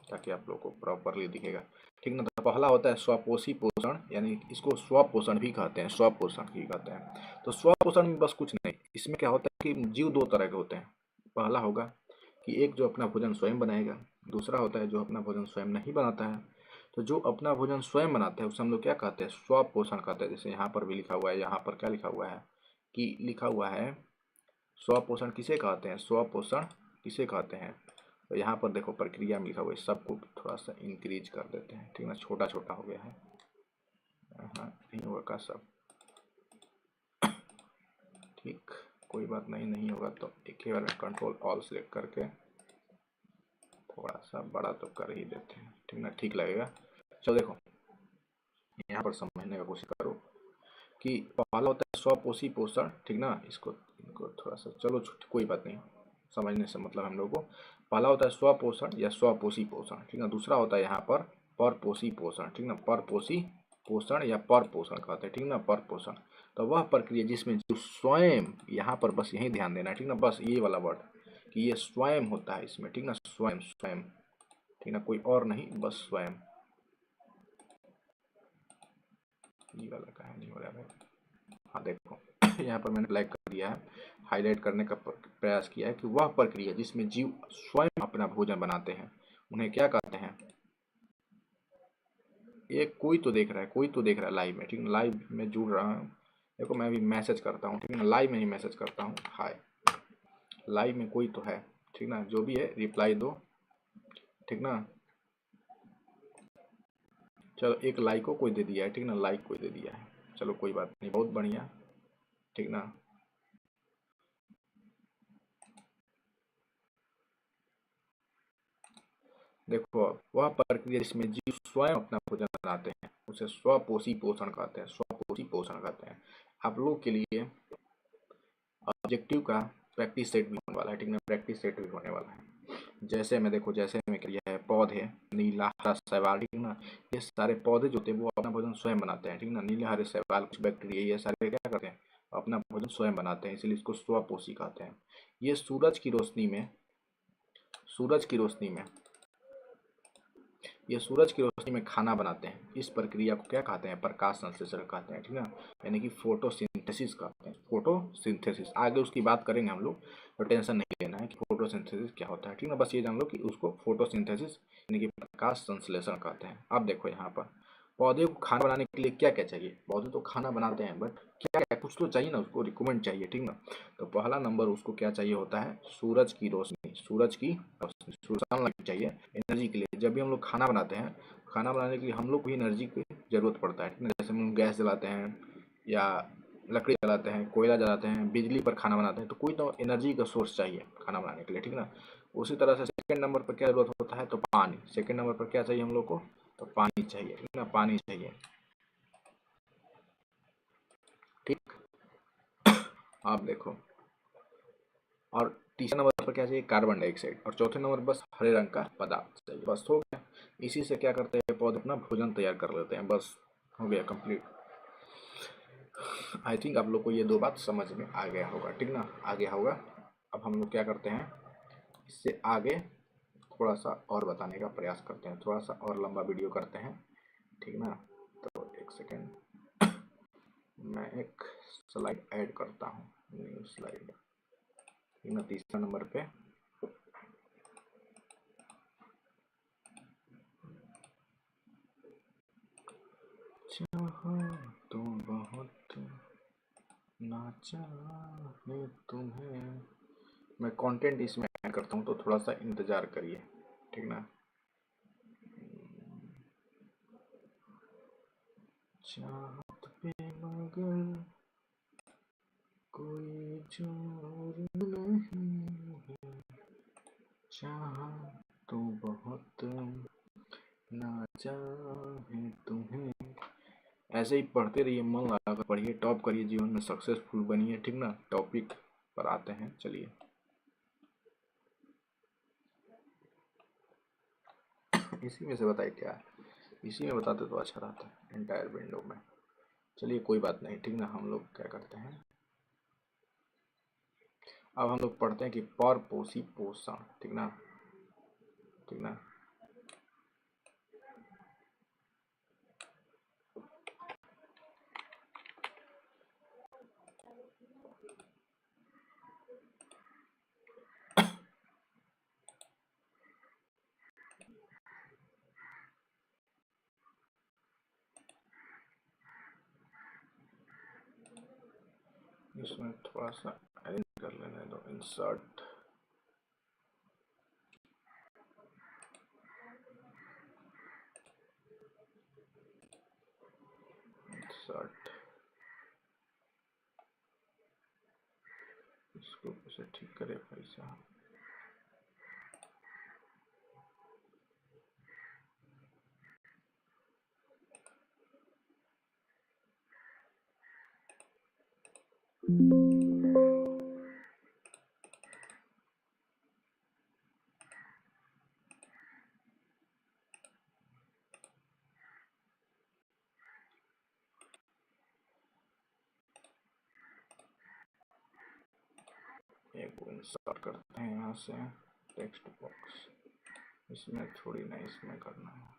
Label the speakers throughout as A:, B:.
A: ताकि आप लोग को प्रॉपरली दिखेगा, ठीक ना। तो पहला होता है स्वपोषी पोषण, यानी इसको स्वपोषण भी कहते हैं, स्वपोषण भी कहते हैं। तो स्वपोषण में बस कुछ नहीं, इसमें क्या होता है कि जीव दो तरह के होते हैं। पहला होगा कि एक जो अपना भोजन स्वयं बनाएगा, दूसरा होता है जो अपना भोजन स्वयं नहीं बनाता है। तो जो अपना भोजन स्वयं बनाता है उसे हम लोग क्या कहते हैं, स्वपोषण कहते हैं। जैसे यहाँ पर भी लिखा हुआ है, यहाँ पर क्या लिखा हुआ है कि लिखा हुआ है स्वपोषण किसे कहते हैं, स्वपोषण किसे कहते हैं। तो यहाँ पर देखो प्रक्रिया में लिखा हुआ है, सबको थोड़ा सा इंक्रीज कर देते हैं, ठीक ना, छोटा छोटा हो गया है। हाँ नहीं होगा का सब, ठीक, कोई बात नहीं, नहीं होगा तो एक ही बार में कंट्रोल ऑल सेलेक्ट करके थोड़ा सा बड़ा तो कर ही देते हैं, ठीक ना, ठीक लगेगा। चलो देखो यहाँ पर समझने का कोशिश करो कि पहला होता है स्वपोषी पोषण, ठीक ना। इनको थोड़ा सा चलो कोई बात नहीं, समझने से मतलब हम लोग को। पहला होता है स्वपोषण या स्वपोषी पोषण, ठीक ना। दूसरा होता है यहाँ पर परपोषी पोषण, ठीक ना, परपोषी पोषण या पर पोषण कहते हैं, ठीक ना, पर पोषण। तो वह प्रक्रिया जिसमें जो स्वयं, यहाँ पर बस यही ध्यान देना है, ठीक ना, बस ये वाला वर्ड कि ये स्वयं होता है इसमें, ठीक ना, स्वयं स्वयं, ठीक ना, कोई और नहीं, बस स्वयं। ये वाला कहानी हो रहा है, हाँ देखो यहाँ पर मैंने ब्लैक कर दिया है, हाईलाइट करने का प्रयास किया है कि वह प्रक्रिया जिसमें जीव स्वयं अपना भोजन बनाते हैं उन्हें क्या कहते हैं। एक कोई तो देख रहा है, कोई तो देख रहा है लाइव में, ठीक है, लाइव में जुड़ रहा हूँ। देखो मैं भी मैसेज करता हूँ, ठीक है ना, लाइव में ही मैसेज करता हूँ, हाय, लाइव में कोई तो है, ठीक ना, जो भी है रिप्लाई दो, ठीक ना। चलो एक लाइक को कोई दे दिया है, ठीक ना, लाइक कोई दे दिया है, चलो कोई बात नहीं, बहुत बढ़िया, ठीक ना। देखो वह प्रक्रिया जिसमें जीव स्वयं अपना भोजन बनाते हैं उसे स्वपोषी पोषण कहते हैं, स्वपोषी पोषण कहते हैं। आप लोग के लिए ऑब्जेक्टिव का प्रैक्टिस सेट भी होने वाला है, ठीक ना, प्रैक्टिस सेट भी होने वाला है। जैसे मैं देखो, जैसे मैं किया है पौधे, नीला हरा शैवाल, ठीक ना, ये सारे पौधे जो होते हैं वो अपना भोजन स्वयं बनाते हैं, ठीक ना। नीले हरे शैवाल, कुछ बैक्टीरिया, ये सारे क्या करते हैं, अपना भोजन स्वयं बनाते हैं, इसलिए इसको स्वपोषी कहते हैं। ये सूरज की रोशनी में ये सूरज की रोशनी में खाना बनाते हैं। इस प्रक्रिया को क्या कहते हैं, प्रकाश संश्लेषण कहते हैं, ठीक ना, यानी कि फोटोसिंथेसिस कहते हैं, फोटोसिंथेसिस। आगे उसकी बात करेंगे हम लोग, तो टेंशन नहीं लेना है कि फोटोसिंथेसिस क्या होता है, ठीक ना, बस ये जान लो कि उसको फोटोसिंथेसिस यानी कि प्रकाश संश्लेषण कहते हैं। अब देखो यहाँ पर पौधे को खाना बनाने के लिए क्या क्या चाहिए, पौधे तो खाना बनाते हैं बट क्या क्या कुछ तो चाहिए ना, उसको रिक्वायरमेंट चाहिए, ठीक ना। तो पहला नंबर उसको क्या चाहिए होता है, सूरज की रोशनी, सूरज की रोशनी, सनलाइट चाहिए एनर्जी के लिए। जब भी हम लोग खाना बनाते हैं, खाना बनाने के लिए हम लोग को एनर्जी की जरूरत पड़ता है, ठीक ना। जैसे हम गैस जलाते हैं या लकड़ी जलाते हैं, कोयला जलाते हैं, बिजली पर खाना बनाते हैं, तो कोई तो एनर्जी का सोर्स चाहिए खाना बनाने के लिए, ठीक ना। उसी तरह से सेकंड नंबर पर क्या जरूरत होता है, तो पानी। सेकंड नंबर पर क्या चाहिए हम लोग को, तो पानी चाहिए, ठीक ना, पानी चाहिए, ठीक। आप देखो, और तीसरे नंबर पर क्या चाहिए, कार्बन डाइऑक्साइड, और चौथे नंबर बस हरे रंग का पदार्थ चाहिए, बस हो गया। इसी से क्या करते हैं पौधे अपना भोजन तैयार कर लेते हैं, बस हो गया कंप्लीट। आई थिंक आप लोग को ये दो बात समझ में आ गया होगा, ठीक ना, आ गया होगा। अब हम लोग क्या करते हैं, इससे आगे थोड़ा सा और बताने का प्रयास करते हैं, थोड़ा सा और लंबा वीडियो करते हैं, ठीक ना। तो एक सेकेंड, मैं एक स्लाइड ऐड करता हूँ, न्यू स्लाइड, ठीक ना, तीसरा नंबर पे। चाहा तो बहुत ना चाहे तुम्हें, मैं कंटेंट इसमें ऐड करता हूँ तो थोड़ा सा इंतजार करिए, ठीक ना। चाहत पे मगर कोई जोर नहीं है, चाहा तो बहुत ना चाहे तुम्हें। ऐसे ही पढ़ते रहिए, मन लगाकर पढ़िए, टॉप करिए, जीवन में सक्सेसफुल बनिए, ठीक ना। टॉपिक पर आते हैं, चलिए इसी में से बताइए क्या है, इसी में बताते तो अच्छा रहता है एंटायर विंडो में। चलिए कोई बात नहीं, ठीक ना। हम लोग क्या करते हैं, अब हम लोग पढ़ते हैं कि पर पोषी पोषण, ठीक ना, ठीक ना। थोड़ा सा अरेंज कर लेने दो। इंसर्ट, इंसर्ट, इसको कैसे ठीक करे भाई साहब। एक इंसर्ट करते हैं यहाँ से टेक्स्ट बॉक्स, इसमें थोड़ी ना इसमें करना है।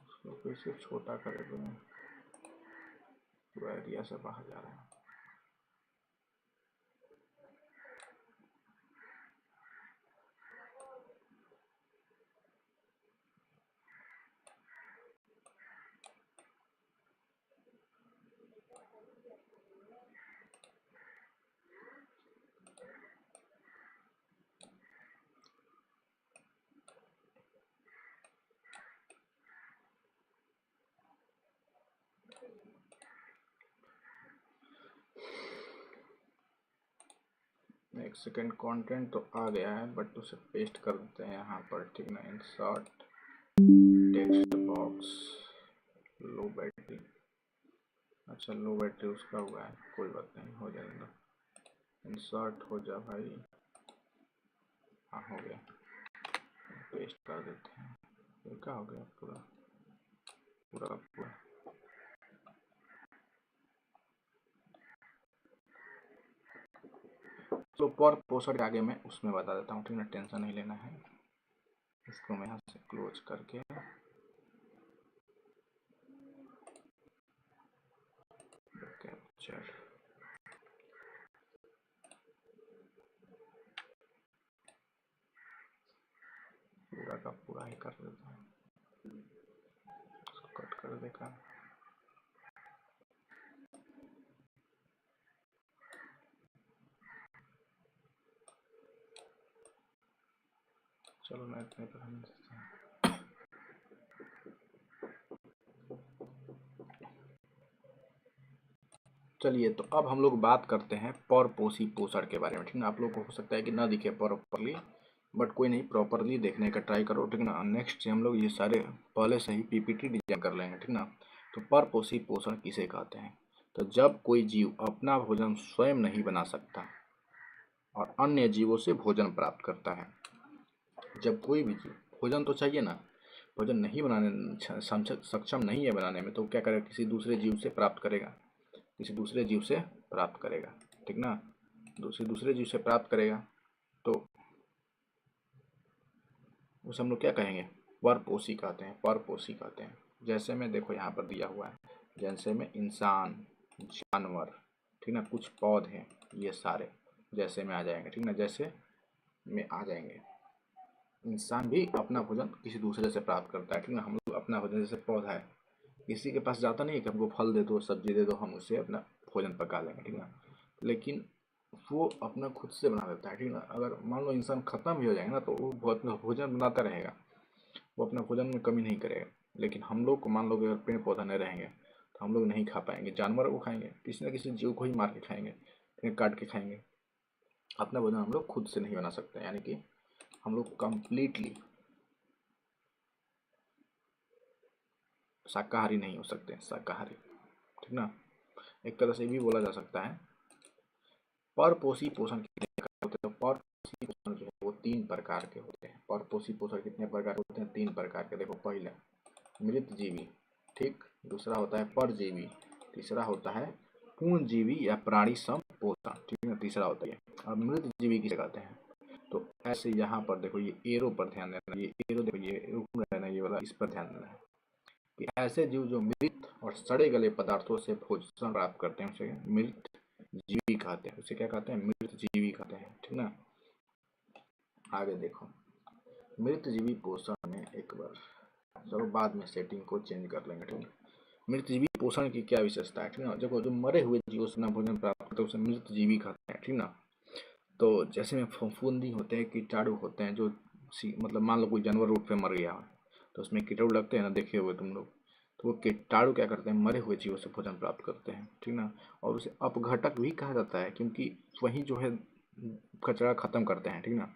A: उसको कैसे छोटा करे तो पूरा एरिया से बाहर जा रहा है। एक सेकेंड, कंटेंट तो आ गया है बट उसे पेस्ट कर देते हैं यहाँ पर, ठीक ना। इंसर्ट टेक्स्ट बॉक्स, लो बैटरी, अच्छा लो बैटरी उसका हुआ है, कोई बात नहीं, हो जाएगा। इंसर्ट हो जा भाई, हाँ हो गया, पेस्ट कर देते हैं। ये क्या हो गया पूरा पूरा पूरा। तो पर पोस्टर के आगे मैं उसमें बता देता हूँ, ठीक ना, टेंशन नहीं लेना है। इसको मैं यहाँ से क्लोज करके कैप्चर, पूरा का पूरा ही कर देता हूँ, इसको कट कर देगा। चलो मैं इतने पर हम चलिए, तो अब हम लोग बात करते हैं परपोसी पोषण के बारे में, ठीक ना। आप लोग को हो सकता है कि ना दिखे प्रॉपरली, बट कोई नहीं, प्रॉपरली देखने का ट्राई करो, ठीक ना। नेक्स्ट से हम लोग ये सारे पहले से ही पीपीटी डिजाइन कर लेंगे, ठीक ना। तो परपोषी पोषण किसे कहते हैं? तो जब कोई जीव अपना भोजन स्वयं नहीं बना सकता और अन्य जीवों से भोजन प्राप्त करता है। जब कोई भी जीव, भोजन तो चाहिए ना, भोजन नहीं बनाने सक्षम नहीं है बनाने में, तो क्या करेगा? किसी दूसरे जीव से प्राप्त करेगा, किसी दूसरे जीव से प्राप्त करेगा, ठीक ना। दूसरे जीव से प्राप्त करेगा तो उसे हम लोग क्या कहेंगे? परपोषी कहते हैं, परपोषी कहते हैं। जैसे में देखो यहाँ पर दिया हुआ है, जैसे में इंसान, जानवर, ठीक ना, कुछ पौधे, ये सारे जैसे में आ जाएंगे, ठीक ना, जैसे में आ जाएंगे। इंसान भी अपना भोजन किसी दूसरे से प्राप्त करता है, ठीक ना। हम लोग अपना भोजन, जैसे पौधा है, किसी के पास जाता नहीं है कि हमको फल दे दो, सब्जी दे दो, हम उससे अपना भोजन पका लेंगे, ठीक ना। लेकिन वो अपना खुद से बना देता है, ठीक ना। अगर मान लो इंसान खत्म भी हो जाएगा ना, तो वो अपना भोजन बनाता रहेगा, वो अपना भोजन में कमी नहीं करेगा। लेकिन हम लोग को मान लो कि अगर पेड़ पौधा नहीं रहेंगे तो हम लोग नहीं खा पाएंगे, जानवर को खाएंगे, किसी न किसी जीव को ही मार के खाएंगे, फिर काट के खाएंगे। अपना भोजन हम लोग खुद से नहीं बना सकते, यानी कि हम लोग कंप्लीटली शाकाहारी नहीं हो सकते, शाकाहारी, ठीक ना। एक तरह से ये भी बोला जा सकता है परपोषी पोषण कितने प्रकार होते हैं। तो परपोषी पोषण जो है वो 3 प्रकार के होते हैं। परपोषी पोषण कितने प्रकार के होते हैं? 3 प्रकार के। देखो, पहले मृतजीवी, ठीक, दूसरा होता है परजीवी, तीसरा होता है पूर्णजीवी या प्राणी संपोषण, ठीक है, तीसरा होता है। अब मृतजीवी किसे कहते हैं? तो ऐसे यहाँ पर देखो, ये एरो पर ध्यान देना, ये एरो देखो, ये एरो रहना, ये वाला, इस पर ध्यान देना है कि ऐसे जीव जो मृत और सड़े गले पदार्थों से भोजन प्राप्त करते हैं उसे मृत जीवी कहते हैं, उसे क्या कहते हैं, मृत जीवी कहते हैं, ठीक ना। आगे देखो, मृत जीवी पोषण में एक बार, चलो बाद में सेटिंग को चेंज कर लेंगे, ठीक है। मृत जीवी पोषण की क्या विशेषता है, ठीक ना। देखो जो मरे हुए जीवों से भोजन प्राप्त करते हैं उसे मृत जीवी कहते हैं, ठीक ना। तो जैसे में फफूंदी होते हैं, कीटाणु होते हैं, जो मतलब मान लो कोई जानवर रोड पे मर गया है तो उसमें कीटाणु लगते हैं ना, देखे हुए तुम लोग। तो वो कीटाणु क्या करते हैं, मरे हुए जीवों से भोजन प्राप्त करते हैं, ठीक ना। और उसे अपघटक भी कहा जाता है, क्योंकि वही जो है कचरा खत्म करते हैं, ठीक ना।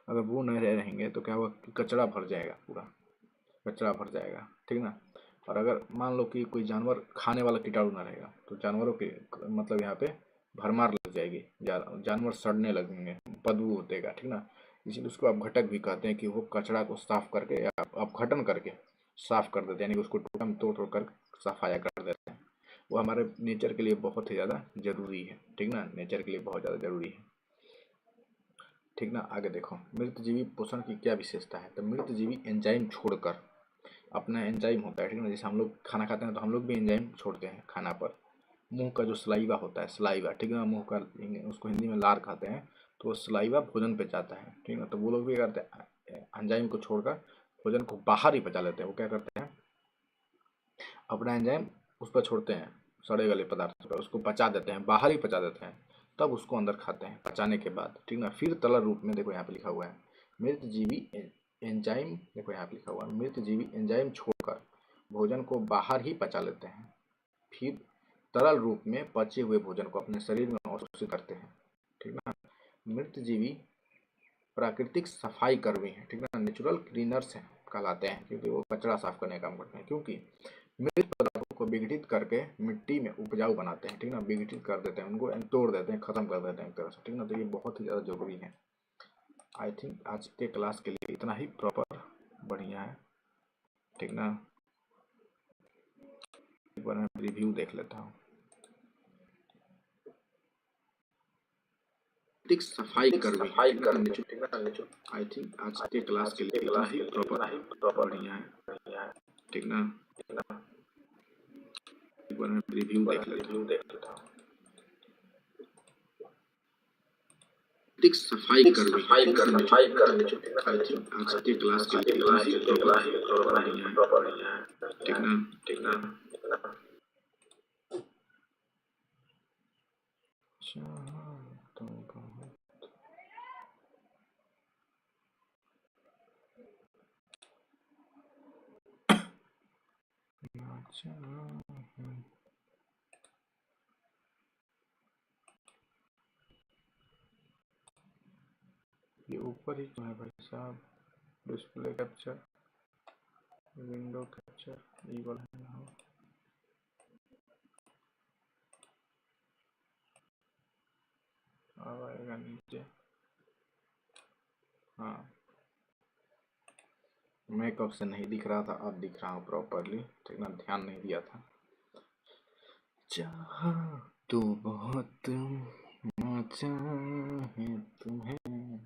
A: अगर वो नहीं रहेंगे तो क्या होगा कि कचरा भर जाएगा, पूरा कचरा भर जाएगा, ठीक ना। और अगर मान लो कि कोई जानवर खाने वाला कीटाणु ना रहेगा तो जानवरों के मतलब यहाँ पे भरमार लग जाएगी, जानवर सड़ने लगेंगे, बदबू होतेगा, ठीक ना। इसीलिए उसको अपघटक भी कहते हैं कि वो कचरा को साफ करके या अपघटन करके साफ कर देते हैं, यानी उसको टुकड़ा में तोड़ तोड़ कर सफाया कर देते हैं। वो हमारे नेचर के लिए बहुत ही ज़्यादा जरूरी है, ठीक ना, नेचर के लिए बहुत ज़्यादा जरूरी है, ठीक ना। आगे देखो, मृत जीवी पोषण की क्या विशेषता है, तो मृत जीवी एंजाइम छोड़कर, अपना एंजाइम होता है, ठीक ना। जैसे हम लोग खाना खाते हैं तो हम लोग भी एंजाइम छोड़ते हैं खाना पर। मुंह का जो सलाइवा होता है, सलाइवा, ठीक है ना, मुंह का, उसको हिंदी में लार कहते हैं, तो वो सलाइवा भोजन पे जाता है, ठीक ना। तो वो लोग भी करते हैं, एंजाइम को छोड़कर भोजन को बाहर ही पचा लेते हैं। वो क्या करते हैं, अपना एंजाइम उस पर छोड़ते हैं, सड़े गले पदार्थ पर, उसको पचा देते हैं, बाहर ही पचा देते हैं, तब उसको अंदर खाते हैं पचाने के बाद, ठीक ना। फिर तरल रूप में, देखो यहाँ पे लिखा हुआ है मृत जीवी एंजाइम, देखो यहाँ पे लिखा हुआ है मृत जीवी एंजाइम छोड़कर भोजन को बाहर ही पचा लेते हैं, फिर तरल रूप में पचे हुए भोजन को अपने शरीर में अवशोषित करते हैं, ठीक ना। मृत जीवी प्राकृतिक सफाई कर्मी है, ठीक ना, नेचुरल क्लीनर्स हैं कहलाते हैं, क्योंकि वो कचरा साफ करने का काम करते हैं, क्योंकि मृत पदार्थों को विघटित करके मिट्टी में उपजाऊ बनाते हैं, ठीक ना, विघटित कर देते हैं, उनको तोड़ देते हैं, खत्म कर देते हैं एक तरह से, ठीक ना। तो ये बहुत ही ज़्यादा जरूरी है। आई थिंक आज के क्लास के लिए इतना ही प्रॉपर बढ़िया है, ठीक ना। एक बार मैं रिव्यू देख लेता हूँ। सफाई कर्मी, आई थिंक आज के क्लास के लिए इतना ही प्रॉपर बढ़िया है, ठीक ना। एक बार मैं रिव्यू देख लेता हूँ। सफाई कर्मी, आई थिंक आज के क्लास के लिए इतना ही प्रॉपर बढ़िया है, ठीक ना। ये ऊपर ही क्यों है भाई साहब, डिस्प्ले कैप्चर, विंडो कैप्चर, ये वाला है ना। अब आएगा नीचे, हाँ मैं कब से नहीं दिख रहा था, अब दिख रहा हूँ प्रॉपरली, ठीक ना, ध्यान नहीं दिया था। चाहा तो बहुत चाहे तुम्हें,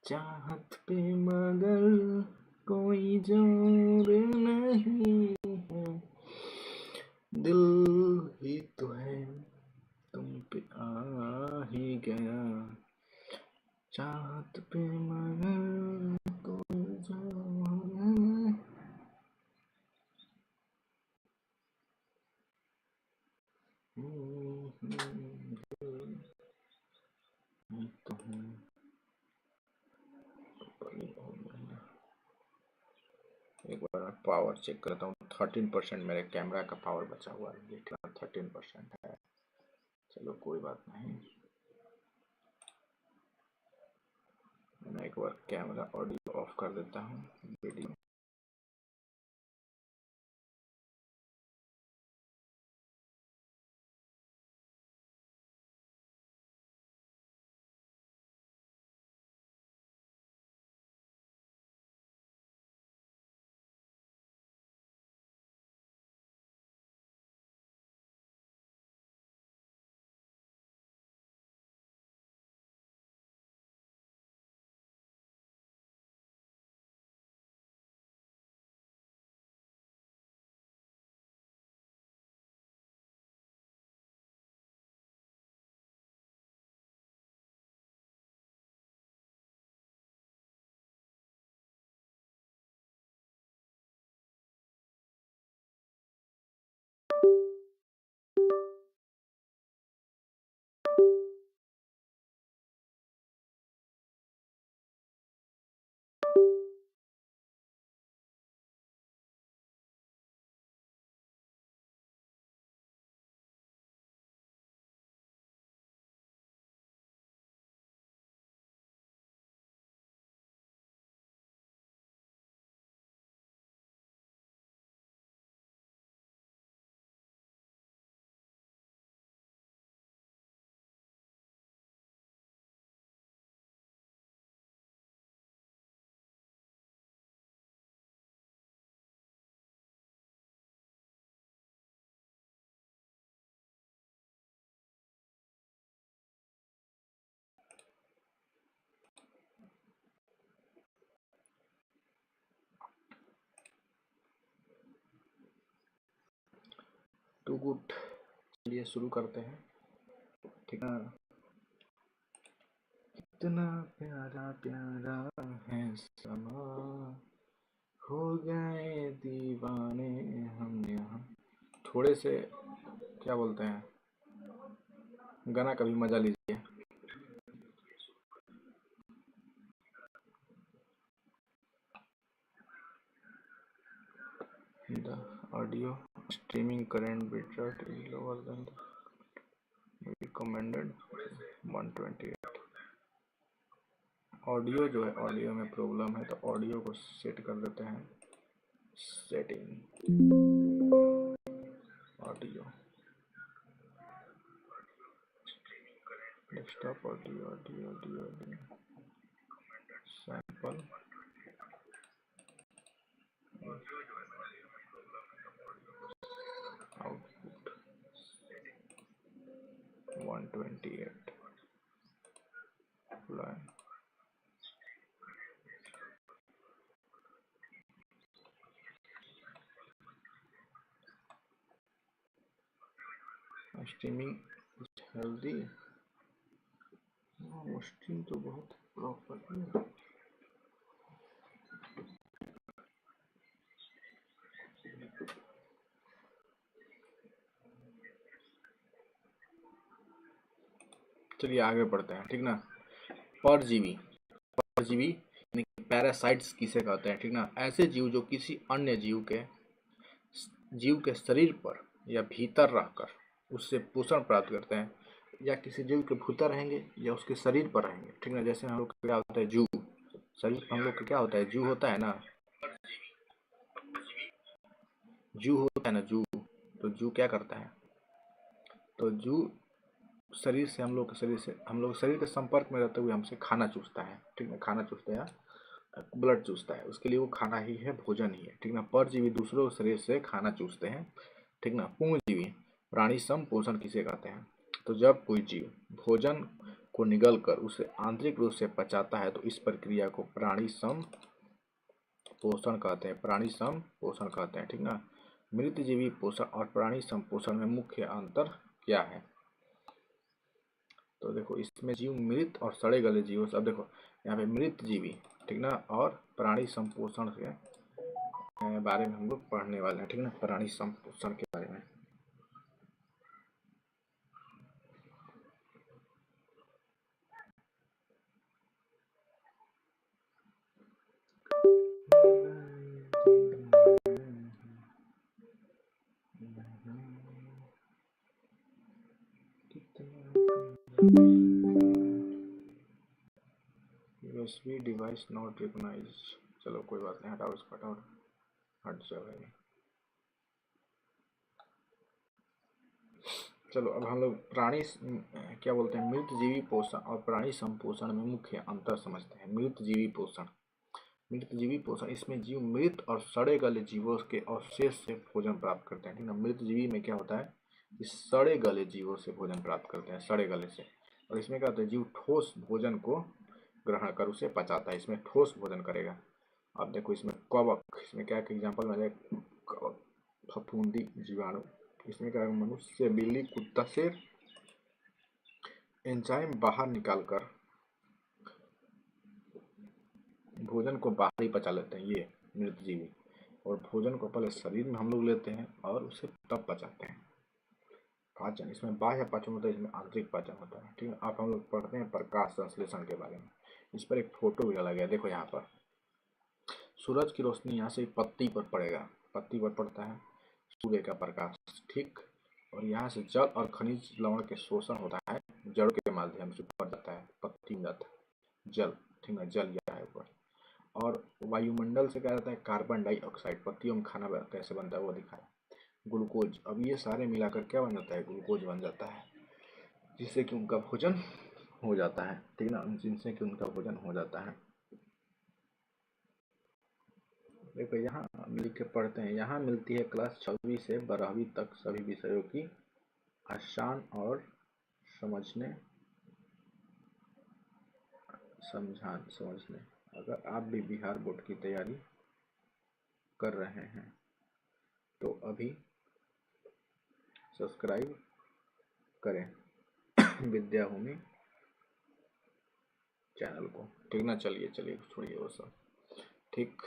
A: चाहत पे मगर कोई जोर नहीं है, दिल ही तो है तुम पे आ ही गया, चाहत पे मगर कोई जोर नहीं। तो एक बार पावर चेक करता हूँ, 13% मेरे कैमरा का पावर बचा हुआ है, ये 13% है, चलो कोई बात नहीं। मैं एक बार कैमरा ऑडियो ऑफ कर देता हूँ, वीडियो टू गुड। चलिए शुरू करते हैं, ठीक है। इतना प्यारा प्यारा है समा, हो गए दीवाने हम यहाँ। थोड़े से क्या बोलते हैं, गाना का भी मजा लीजिए। The audio streaming current bitrate is lower than the recommended 128। Audio जो है, ऑडियो में प्रॉब्लम है, तो ऑडियो को सेट कर देते हैं। Setting audio, desktop audio, audio audio audio sample, output 128 line. Streaming healthy, वो स्ट्रीम तो बहुत प्रॉपर है। चलिए आगे बढ़ते हैं, ठीक ना। परजीवी, परजीवी पैरासाइट्स किसे कहते हैं, ठीक ना। ऐसे जीव जो किसी अन्य जीव के शरीर पर या भीतर रहकर उससे पोषण प्राप्त करते हैं, या किसी जीव के भीतर रहेंगे या उसके शरीर पर रहेंगे, ठीक ना। जैसे हम लोग क्या होता है, जू, शरीर हम लोग का क्या होता है, जू होता है ना, जू होता है ना, जू। तो जू क्या करता है, तो जू शरीर से हम लोग शरीर के संपर्क में रहते हुए हमसे खाना चूसता है, ठीक है। खाना चूसता है, ब्लड चूसता है, उसके लिए वो खाना ही है, भोजन ही है, ठीक ना। परजीवी दूसरों शरीर से खाना चूसते हैं, ठीक ना। पुंगजीवी प्राणी सम पोषण किसे कहते हैं, तो जब कोई जीव भोजन को निगल कर उसे आंतरिक रूप से पचाता है तो इस प्रक्रिया को प्राणी सम पोषण कहते हैं, प्राणी सम पोषण कहते हैं, ठीक ना। मृतजीवी पोषण और प्राणी सम पोषण में मुख्य अंतर क्या है, तो देखो इसमें जीव मृत और सड़े गले जीवों से, अब देखो यहाँ पे मृत जीवी, ठीक ना, और प्राणी संपोषण के बारे में हम लोग पढ़ने वाले हैं, ठीक ना। प्राणी संपोषण के बारे में यूएसबी डिवाइस नॉट रिकॉग्नाइज। चलो कोई बात नहीं, हटाओ इसको, हटाओ, हट जाएगा। चलो अब हम लोग प्राणी क्या बोलते हैं, मृत जीवी पोषण और प्राणी संपोषण में मुख्य अंतर समझते हैं। मृत जीवी पोषण, मृत जीवी पोषण, इसमें जीव मृत और सड़े गले जीवों के अवशेष से भोजन प्राप्त करते हैं, ठीक ना। मृत जीवी में क्या होता है, इस सड़े गले जीवों से भोजन प्राप्त करते हैं, सड़े गले से। और इसमें क्या होता है, जीव ठोस भोजन को ग्रहण कर उसे पचाता है, इसमें ठोस भोजन करेगा। अब देखो इसमें कवक, इसमें क्या एग्जाम्पल में जाए, कवक, फफूंदी, जीवाणु, इसमें क्या मनुष्य, बिल्ली, कुत्ता, शेर एंजाइम बाहर निकालकर भोजन को बाहर ही पचा लेते हैं, ये मृत जीवी। और भोजन को पहले शरीर में हम लोग लेते हैं और उसे तब पचाते हैं। पाचन, इसमें बाह्य पाचन होता है, इसमें आंतरिक पाचन होता है, ठीक है। अब हम लोग पढ़ते हैं प्रकाश संश्लेषण के बारे में। इस पर एक फोटो भी डाला गया, देखो यहाँ पर सूरज की रोशनी यहाँ से पत्ती पर पड़ेगा, पत्ती पर पड़ता है सूर्य का प्रकाश, ठीक। और यहाँ से जल और खनिज लवण के शोषण होता है, जड़ के माध्यम से ऊपर जाता है, पत्ती में जाता है जल, ठीक है, जल गया है ऊपर। और वायुमंडल से क्या रहता है, कार्बन डाइऑक्साइड, पत्तियों में खाना कैसे बनता है वो दिखाया, ग्लूकोज। अब ये सारे मिलाकर क्या बन जाता है, ग्लूकोज बन जाता है, जिससे कि उनका भोजन हो जाता है, ठीक ना, जिनसे कि उनका भोजन हो जाता है। देखो यहाँ लिख के पढ़ते हैं, यहाँ मिलती है क्लास 6वीं से 12वीं तक सभी विषयों की आसान और समझने। अगर आप भी बिहार बोर्ड की तैयारी कर रहे हैं तो अभी सब्सक्राइब करें विद्याभूमि चैनल को, ठीक ना। चलिए छोड़िए वो सब, ठीक।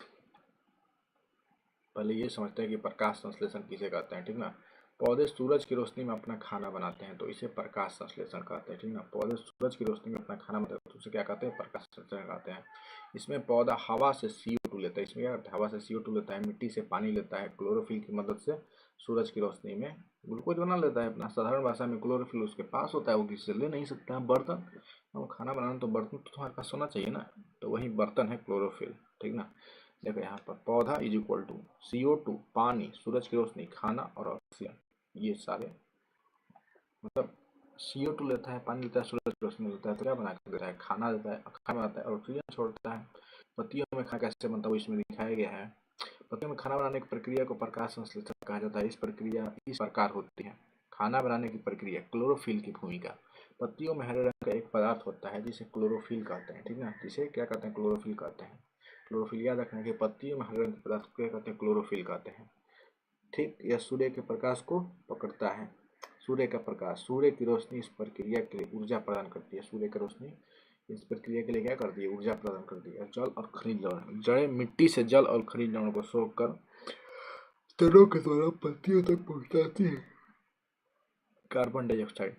A: पहले ये समझते हैं कि प्रकाश संश्लेषण किसे कहते हैं, ठीक ना। पौधे सूरज की रोशनी में अपना खाना बनाते हैं तो इसे प्रकाश संश्लेषण कहते हैं, ठीक ना। पौधे सूरज की रोशनी में अपना खाना बनाते हैं तो उसे क्या कहते हैं, प्रकाश संश्लेषण कहते हैं। इसमें पौधा हवा से CO2 लेता है, इसमें क्या हवा से CO2 लेता है, मिट्टी से पानी लेता है, क्लोरोफिल की मदद से सूरज की रोशनी में ग्लूकोज बना लेता है अपना। साधारण भाषा में क्लोरोफिल उसके पास होता है, वो किसी से ले नहीं सकता है। बर्तन, हम खाना बनाना तो बर्तन तो तुम्हारे पास होना चाहिए ना, तो वही बर्तन है क्लोरोफिल, ठीक ना। देखो यहाँ पर पौधा इज इक्वल टू CO2 पानी, सूरज की रोशनी, खाना और ऑक्सीजन। ये सारे मतलब CO2 लेता है, पानी लेता है, सूरज की रोशनी लेता है, तो क्या बना कर देता है, खाना देता है, खाना बनाता है और ऑक्सीजन छोड़ता है। पत्तियों में खाना कैसे बनता है वो इसमें दिखाया गया है। पत्तियों में खाना बनाने की प्रक्रिया को प्रकाश संश्लेषण कहा जाता है। इस प्रक्रिया इस प्रकार होती है। खाना बनाने की प्रक्रिया, क्लोरोफिल की भूमिका। पत्तियों में हरे रंग का एक पदार्थ होता है जिसे क्लोरोफिल कहते हैं, ठीक ना। जिसे क्या कहते हैं, क्लोरोफिल कहते हैं। क्लोरोफिल याद रखना कि पत्तियों में हरे रंग के पदार्थ को क्या कहते हैं, क्लोरोफिल कहते हैं, ठीक। यह सूर्य के प्रकाश को पकड़ता है। सूर्य का प्रकाश, सूर्य की रोशनी इस प्रक्रिया के लिए ऊर्जा प्रदान करती है। सूर्य की रोशनी इस प्रक्रिया के लिए क्या करती है, ऊर्जा प्रदान करती है। जल और खनिज लवण, जड़ें मिट्टी से जल और खनिज लवण को सोखकर तनों के द्वारा पत्तियों तक पहुंचाती है। कार्बन डाइऑक्साइड,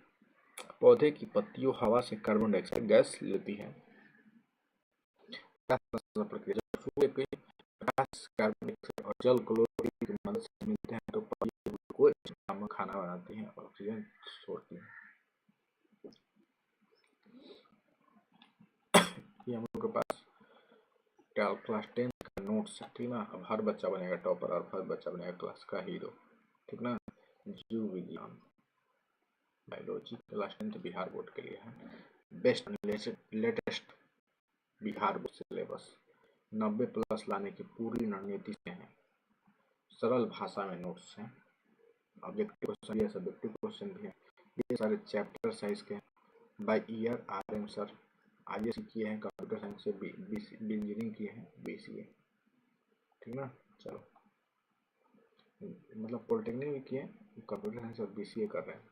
A: पौधे की पत्तियों हवा से कार्बन डाइऑक्साइड गैस लेती है। प्रक्रिया, जब सूर्य के प्रकाश कार्बन डाइऑक्साइड और जल क्लोरोफिल की मदद से मिलते हैं तो पत्तियां ग्लूकोज नामक खाना बनाती हैं और ऑक्सीजन छोड़ती हैं। ये हम लोग के पास क्लास 10 का नोट्स है, ठीक ना। अब हर बच्चा बनेगा टॉपर और हर बच्चा बनेगा क्लास का हीरो, ठीक ना। जीव विज्ञान बायोलॉजी क्लास 10 बिहार बोर्ड के लिए है। Best latest Bihar board syllabus 90+ लाने की पूरी रणनीति से है। सरल भाषा में नोट्स हैं। ऑब्जेक्टिव क्वेश्चन भी है, सब्जेक्टिव क्वेश्चन भी है। ये सारे चैप्टर साइज के by year RM sir ISC किए हैं, कंप्यूटर साइंस से इंजीनियरिंग किए हैं, BCA, ठीक ना। चलो, मतलब पॉलिटेक्निक भी किए, कंप्यूटर साइंस और BCA कर रहे हैं,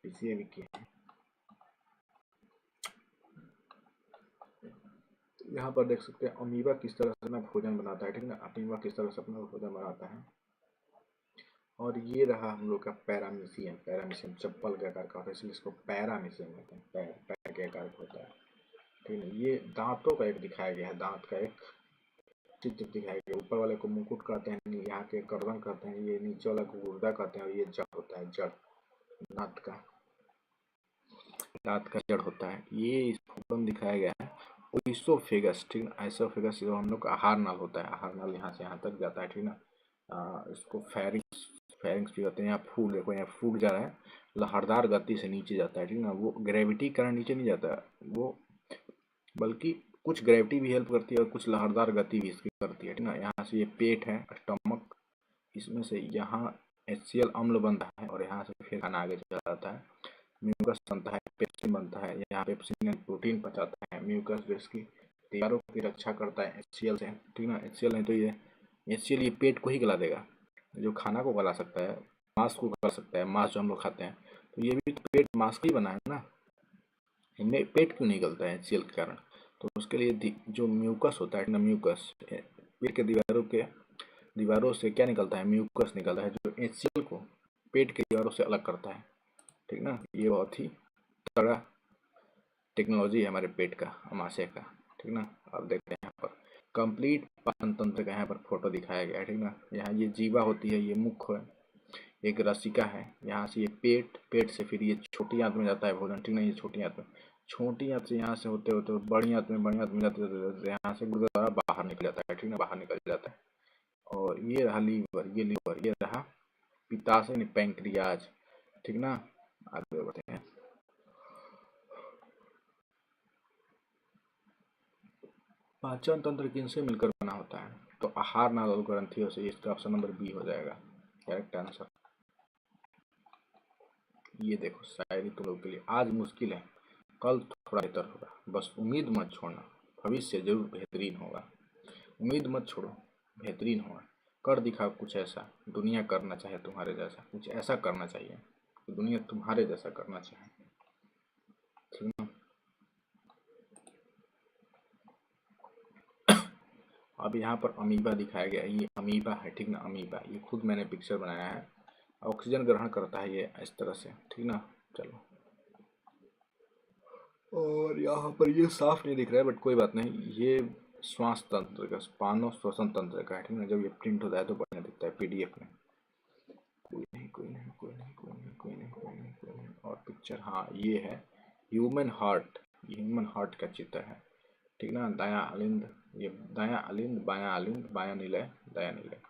A: BCA भी किए हैं। यहाँ पर देख सकते हैं अमीबा किस तरह से अपना भोजन बनाता है, ठीक ना। अमीबा किस तरह से अपना भोजन बनाता है। और ये रहा हम लोग का पैरामीशियम। पैरामीशियम चप्पल के आकार का होता है, इसलिए इसको पैरामीशियम कहते हैं, पैर के आकार का होता है, ठीक है। ये दांतों का एक दिखाया गया है, दांत का एक चित्र दिखाया गया। ऊपर वाले को मुकुट कहते हैं, यहाँ के गर्दन कहते हैं, ये नीचे वाला को गुर्दा कहते हैं और ये जड़ होता है, जड़ दांत का जड़ होता है। ये इस फोटो में दिखाया गया है ओइसोफेगस, ठीक ना। आइसोफेगस जो हम लोग का आहार नाल होता है, आहार नाल यहाँ से यहाँ तक जाता है, ठीक ना। इसको फेरिंग्स भी कहते हैं। यहाँ फूल देखो, यहाँ फूट जा रहा है, लहरदार गति से नीचे जाता है, ठीक ना। वो ग्रेविटी के कारण नीचे नहीं जाता है वो, बल्कि कुछ ग्रेविटी भी हेल्प करती है और कुछ लहरदार गति भी इसकी करती है, ठीक ना। यहाँ से ये पेट है, स्टमक, इसमें से यहाँ HCl अम्ल बनता है और यहाँ से फिर खाना आगे चला जाता है। म्यूकस बनता है, पेप्सिन बनता है, यहाँ पेप्सिन प्रोटीन पचाता है। म्यूकस जो इसकी दीवारों की रक्षा करता है HCl से, ठीक ना। HCl नहीं तो ये HCl ये पेट को ही गला देगा, जो खाना को गला सकता है, मांस को गला सकता है, मांस जो हम लोग खाते हैं, तो ये भी तो पेट मांस का ही बना है ना। इनमें पेट क्यों नहीं गलता है HCl के कारण, तो उसके लिए जो म्यूकस होता है ना, म्यूकस पेट के दीवारों से क्या निकलता है, म्यूकस निकलता है, जो HCl को पेट के दीवारों से अलग करता है, ठीक ना। ये बहुत ही तगड़ा टेक्नोलॉजी है हमारे पेट का, आमाशय का, ठीक ना। अब देखते हैं यहाँ पर कंप्लीट पाचन तंत्र का यहाँ पर फोटो दिखाया गया है, ठीक ना। यहाँ ये जीवा होती है, ये मुख है, एक रसिका है, यहाँ से ये पेट से फिर ये छोटी आंत में जाता है भोजन, ठीक ना। ये छोटी आंत से यहाँ से होते होते बड़ी आंत में जाते यहाँ से गुर्दे द्वारा बाहर निकल जाता है, ठीक ना, बाहर निकल जाता है। और ये रहा लीवर, ये रहा पित्ताशय यानी पैंक्रियाज, ठीक ना। आगे बढ़ते हैं। पाचन तंत्र किनसे मिलकर बना होता है, तो आहार नाल और ग्रंथियों से। इसका ऑप्शन नंबर B हो जाएगा करेक्ट आंसर। ये देखो शायरी तुम लोग के लिए, आज मुश्किल है कल थोड़ा बेहतर होगा, बस उम्मीद मत छोड़ना, भविष्य जरूर बेहतरीन होगा। उम्मीद मत छोड़ो, बेहतरीन होगा। कर दिखा कुछ ऐसा, दुनिया करना चाहे तुम्हारे जैसा, कुछ ऐसा करना चाहिए कि दुनिया तुम्हारे जैसा करना चाहे, ठीक ना। अब यहाँ पर अमीबा दिखाया गया है, ये अमीबा है, ठीक ना, अमीबा, ये खुद मैंने पिक्चर बनाया है, ऑक्सीजन ग्रहण करता है ये इस तरह से, ठीक ना। चलो, और यहाँ पर ये साफ नहीं दिख रहा है बट कोई बात नहीं, ये श्वास तंत्र का, मानव श्वसन तंत्र का है, ठीक ना। जब ये प्रिंट होता है तो बढ़िया दिखता है पीडीएफ में। कोई नहीं, कोई नहीं, कोई नहीं, कोई नहीं, कोई नहीं, कोई नहीं, कोई नहीं। और पिक्चर, हाँ ये है ह्यूमन हार्ट, ये ह्यूमन हार्ट का चित्र है, ठीक ना। दाया अलिंद, ये दाया अलिंद, बाया अलिंद, बाया निलय, दाया निलय।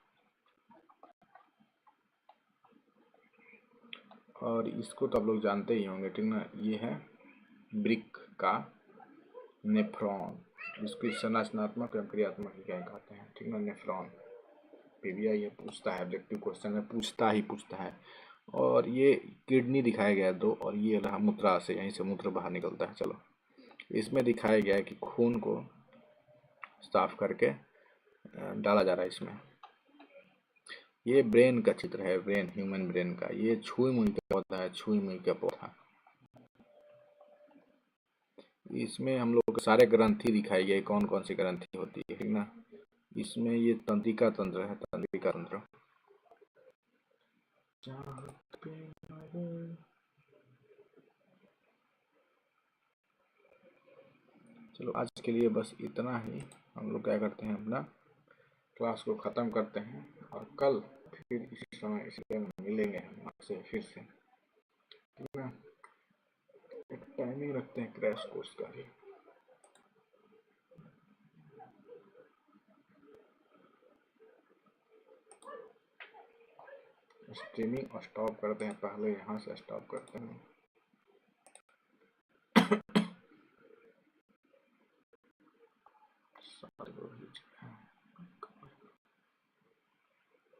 A: और इसको तो आप लोग जानते ही होंगे, ठीक ना। ये है ब्रिक का नेफ्रॉन, इसकी संरचनात्मक एवं क्रियात्मक इकाई कहते हैं, ठीक ना, नेफ्रॉन। पीबीआई ये पूछता है, ऑब्जेक्टिव क्वेश्चन में पूछता है। और ये किडनी दिखाया गया है दो, और ये रहा मूत्राशय, यहीं से मूत्र बाहर निकलता है। चलो, इसमें दिखाया गया है कि खून को साफ करके डाला जा रहा है इसमें। ये ब्रेन का चित्र है, ब्रेन, ह्यूमन ब्रेन का। ये छुई मुई का पौधा है, छुई मुई का पौधा। इसमें हम लोग सारे ग्रंथि दिखाई गए, कौन कौन सी ग्रंथि होती है, ठीक ना। इसमें ये तंत्रिका तंत्र है, तंत्रिका तंत्र। चलो, आज के लिए बस इतना ही। हम लोग क्या करते हैं, अपना क्लास को ख़त्म करते हैं, और कल फिर इसी समय इसी टाइम मिलेंगे हम आपसे फिर से, ठीक है। एक टाइमिंग रखते हैं क्रैश कोर्स का भी। स्ट्रीमिंग स्टॉप करते हैं, पहले यहाँ से स्टॉप करते हैं। सारे